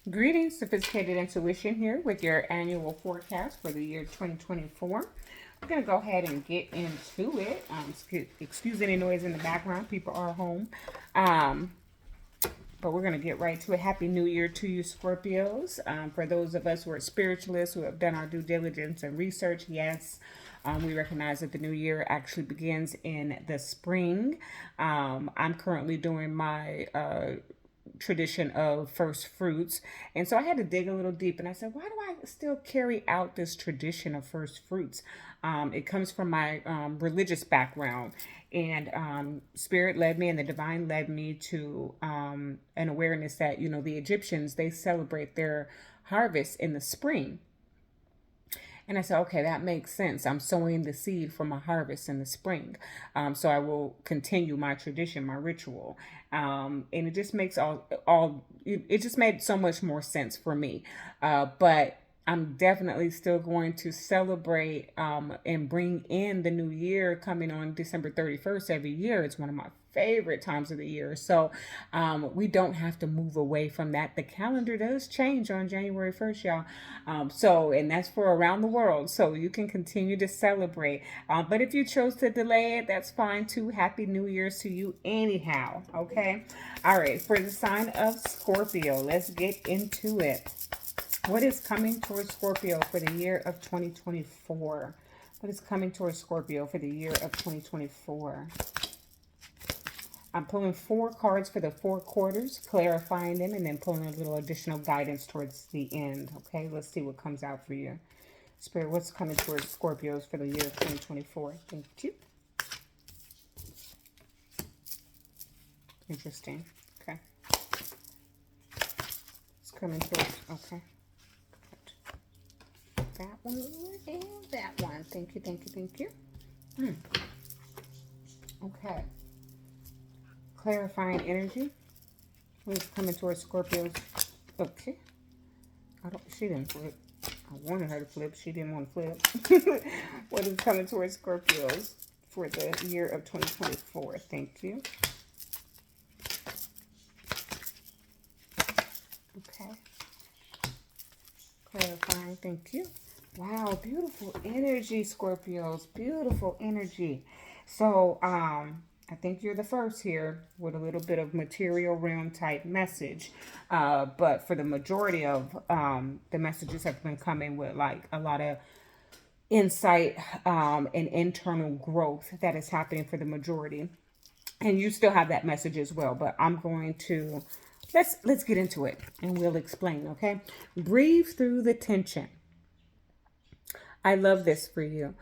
Greetings, Sophisticated Intuition here with your annual forecast for the year 2024. We're going to go ahead and get into it. Excuse any noise in the background. People are home. Um, but we're going to get right to it. Happy New Year to you, Scorpios. For those of us who are spiritualists, who have done our due diligence and research, yes, we recognize that the new year actually begins in the spring. I'm currently doing my tradition of first fruits. And so I had to dig a little deep and I said, why do I still carry out this tradition of first fruits? It comes from my religious background, and spirit led me and the divine led me to an awareness that, the Egyptians, they celebrate their harvest in the spring. And I said, okay, that makes sense. I'm sowing the seed for my harvest in the spring. So I will continue my tradition, my ritual. And it just makes it just made so much more sense for me. But I'm definitely still going to celebrate and bring in the new year coming on December 31st every year. It's one of my favorite times of the year. So we don't have to move away from that. The calendar does change on January 1st, y'all. And that's for around the world. So you can continue to celebrate. But if you chose to delay it, that's fine too. Happy New Year's to you anyhow. Okay. All right. For the sign of Scorpio, let's get into it. What is coming towards Scorpio for the year of 2024? What is coming towards Scorpio for the year of 2024? I'm pulling 4 cards for the 4 quarters, clarifying them, and then pulling a little additional guidance towards the end. Okay, let's see what comes out for you. Spirit, what's coming towards Scorpios for the year of 2024? Thank you. Interesting. Okay. It's coming towards, okay. That one and that one. Thank you, thank you, thank you. Okay. Clarifying energy. What's coming towards Scorpios? Okay. She didn't flip. I wanted her to flip. She didn't want to flip. What is coming towards Scorpios for the year of 2024? Thank you. Okay. Clarifying. Thank you. Wow, beautiful energy, Scorpios. Beautiful energy. So, I think you're the first here with a little bit of material realm type message. But for the majority of the messages have been coming with like a lot of insight and internal growth that is happening for the majority. And you still have that message as well. But I'm going to, let's get into it and we'll explain, okay? Breathe through the tension. I love this for you.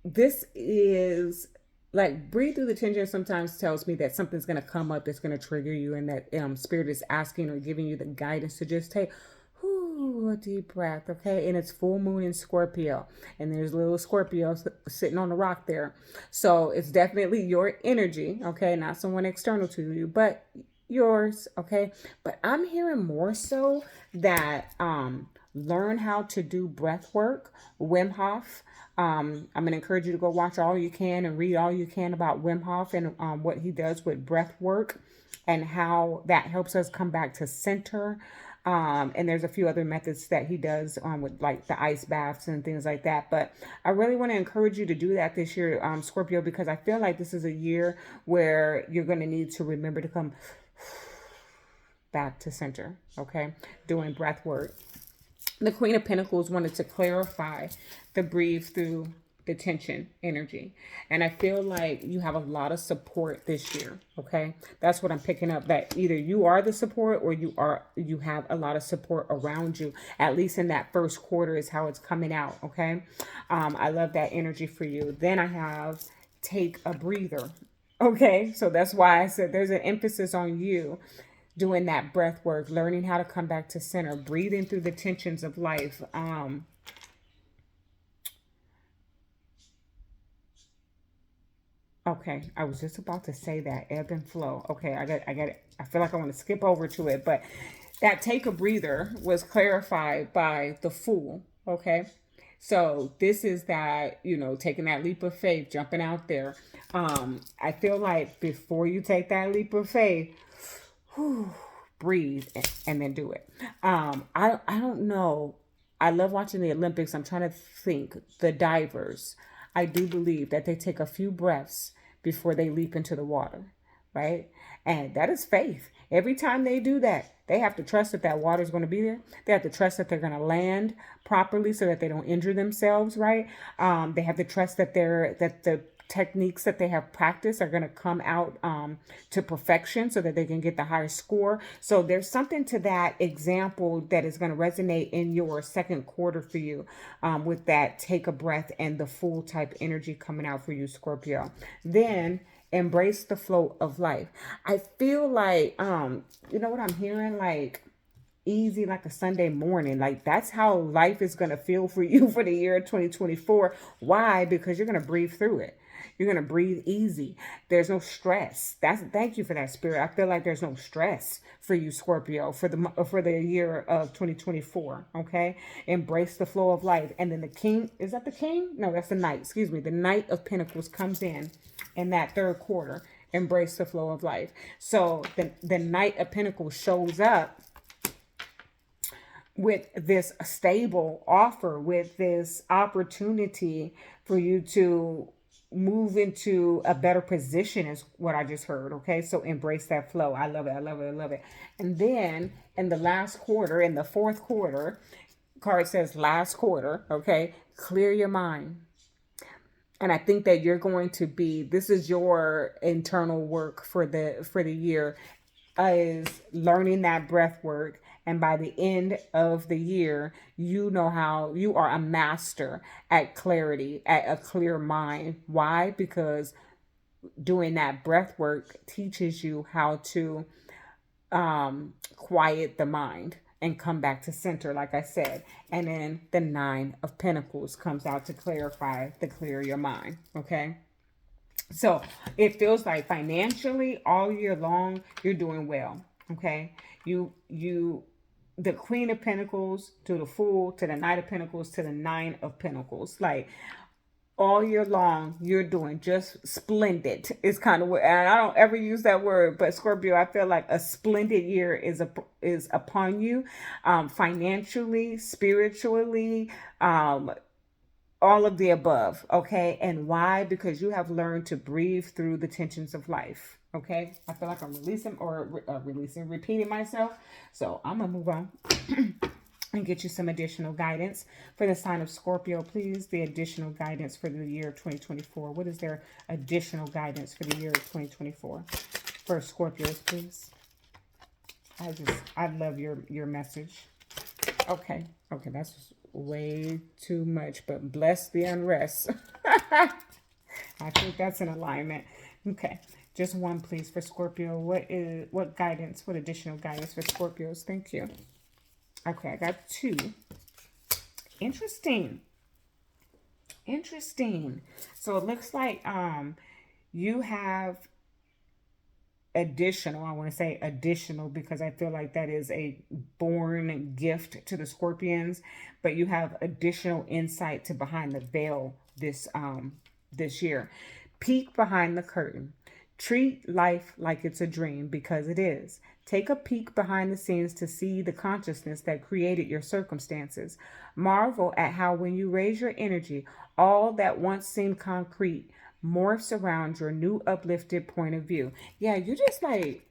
This is like breathe through the tension sometimes tells me that something's going to come up that's going to trigger you, and that spirit is asking or giving you the guidance to just take a deep breath. Okay. And it's full moon in Scorpio, and there's little Scorpio sitting on the rock there. So it's definitely your energy. Okay. Not someone external to you, but yours. Okay. But I'm hearing more so that learn how to do breath work. Wim Hof. I'm going to encourage you to go watch all you can and read all you can about Wim Hof and what he does with breath work and how that helps us come back to center. And there's a few other methods that he does with like the ice baths and things like that. But I really want to encourage you to do that this year, Scorpio, because I feel like this is a year where you're going to need to remember to come back to center. Okay. Doing breath work. The Queen of Pentacles wanted to clarify the breathe through the tension energy. And I feel like you have a lot of support this year. Okay. That's what I'm picking up, that either you are the support or you have a lot of support around you, at least in that first quarter is how it's coming out. Okay. I love that energy for you. Then I have take a breather. Okay. So that's why I said there's an emphasis on you doing that breath work, learning how to come back to center, breathing through the tensions of life. Okay, I was just about to say that, ebb and flow. Okay, I got it. I feel like I want to skip over to it, but that take a breather was clarified by the Fool. Okay, so this is that, taking that leap of faith, jumping out there. I feel like before you take that leap of faith, breathe and then do it. I don't know. I love watching the Olympics. I'm trying to think. The divers, I do believe that they take a few breaths before they leap into the water, right? And that is faith. Every time they do that, they have to trust that that water is going to be there. They have to trust that they're going to land properly so that they don't injure themselves, right? They have to trust that the techniques that they have practiced are going to come out to perfection so that they can get the highest score. So there's something to that example that is going to resonate in your second quarter for you, with that take a breath and the full type energy coming out for you, Scorpio. Then embrace the flow of life. I feel like, you know what I'm hearing? Like, easy like a Sunday morning. Like, that's how life is going to feel for you for the year 2024. Why? Because you're going to breathe through it. You're going to breathe easy. There's no stress. Thank you for that, Spirit. I feel like there's no stress for you, Scorpio, for the year of 2024. Okay. Embrace the flow of life. And then the king, is that the king? No, that's the knight. Excuse me. The Knight of Pentacles comes in that third quarter. Embrace the flow of life. So the Knight of Pentacles shows up with this stable offer, with this opportunity for you to move into a better position, is what I just heard. Okay. So embrace that flow. I love it. I love it. I love it. And then in the last quarter, in the fourth quarter, card says last quarter. Okay. Clear your mind. And I think that you're going to this is your internal work for the year, is learning that breath work. And by the end of the year, you know how you are a master at clarity, at a clear mind. Why? Because doing that breath work teaches you how to quiet the mind and come back to center, like I said. And then the Nine of Pentacles comes out to clarify, to clear your mind. Okay. So it feels like financially all year long, you're doing well. Okay. The Queen of Pentacles to the Fool, to the Knight of Pentacles, to the Nine of Pentacles. Like, all year long, you're doing just splendid. Is kind of what, and I don't ever use that word, but Scorpio, I feel like a splendid year is upon you, financially, spiritually, all of the above. Okay. And why? Because you have learned to breathe through the tensions of life. Okay. I feel like I'm repeating myself. So I'm going to move on and get you some additional guidance for the sign of Scorpio. Please, the additional guidance for the year 2024. What is their additional guidance for the year 2024? For Scorpios, please. I love your message. Okay. Okay. That's way too much, but bless the unrest. I think that's in alignment. Okay. Just one, please, for Scorpio. What additional guidance for Scorpios? Thank you. Okay, I got two. Interesting. So it looks like you have additional, I want to say additional because I feel like that is a born gift to the Scorpions, but you have additional insight to behind the veil this year. Peek behind the curtain. Treat life like it's a dream, because it is. Take a peek behind the scenes to see the consciousness that created your circumstances. Marvel at how when you raise your energy, all that once seemed concrete morphs around your new uplifted point of view. Yeah, you're just like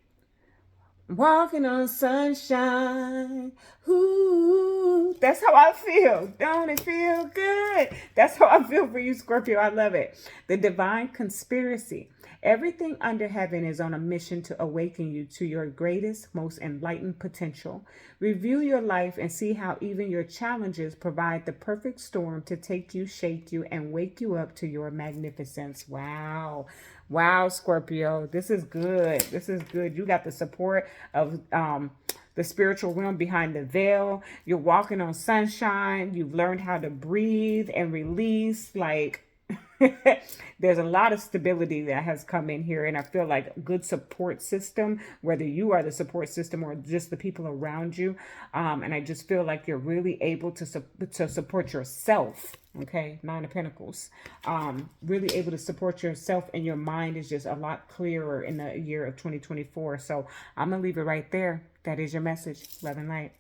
walking on sunshine. Ooh, that's how I feel. Don't it feel good? That's how I feel for you, Scorpio. I love it. The divine conspiracy. Everything under heaven is on a mission to awaken you to your greatest, most enlightened potential. Review your life and see how even your challenges provide the perfect storm to take you, shake you, and wake you up to your magnificence. Wow. Wow, Scorpio. This is good. This is good. You got the support of the spiritual realm behind the veil. You're walking on sunshine. You've learned how to breathe and release. Like, There's a lot of stability that has come in here, and I feel like a good support system, whether you are the support system or just the people around you. And I just feel like you're really able to support yourself. Okay, Nine of Pentacles. Really able to support yourself, and your mind is just a lot clearer in the year of 2024. So I'm gonna leave it right there. That is your message. Love and light.